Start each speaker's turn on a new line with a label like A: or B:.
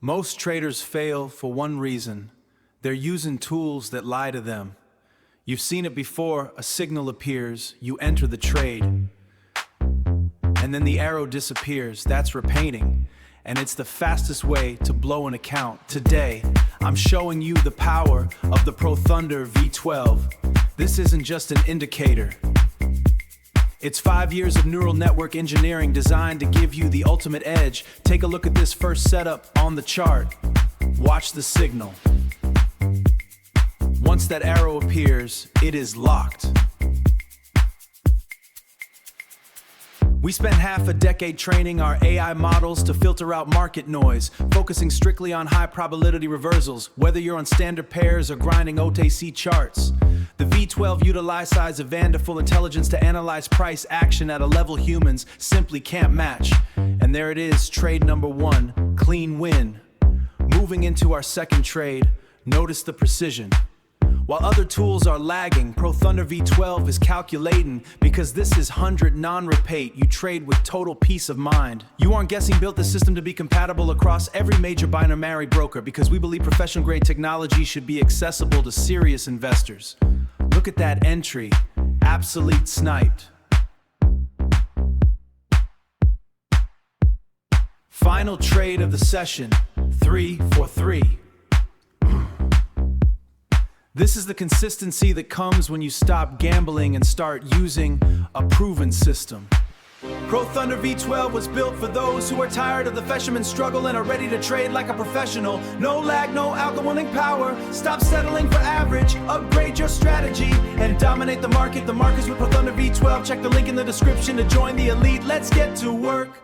A: Most traders fail for one reason. They're using tools that lie to them. You've seen it before. A signal appears, you enter the trade, and then the arrow disappears. That's repainting, and it's the fastest way to blow an account. Today, I'm showing you the power of the Pro Thunder V12. This isn't just an indicator. It's 5 years of neural network engineering designed to give you the ultimate edge. Take a look at this first setup on the chart. Watch the signal. Once that arrow appears, it is locked. We spent half a decade training our AI models to filter out market noise, focusing strictly on high probability reversals, whether you're on standard pairs or grinding OTC charts. The V12 utilizes wonderful intelligence to analyze price action at a level humans simply can't match. And there it is, trade number one, clean win. Moving into our second trade, notice the precision. While other tools are lagging, Pro Thunder V12 is calculating, because this is 100 non-repaint. You trade with total peace of mind. You Aren't Guessing built the system to be compatible across every major binary broker, because we believe professional grade technology should be accessible to serious investors. Look at that entry, absolute sniped. Final trade of the session, 3 for 3. This is the consistency that comes when you stop gambling and start using a proven system. Pro Thunder V12 was built for those who are tired of the fisherman's struggle and are ready to trade like a professional. No lag, no alcoholic power. Stop settling for average. Upgrade your strategy and dominate the market. The market's with Pro Thunder V12. Check the link in the description to join the elite. Let's get to work.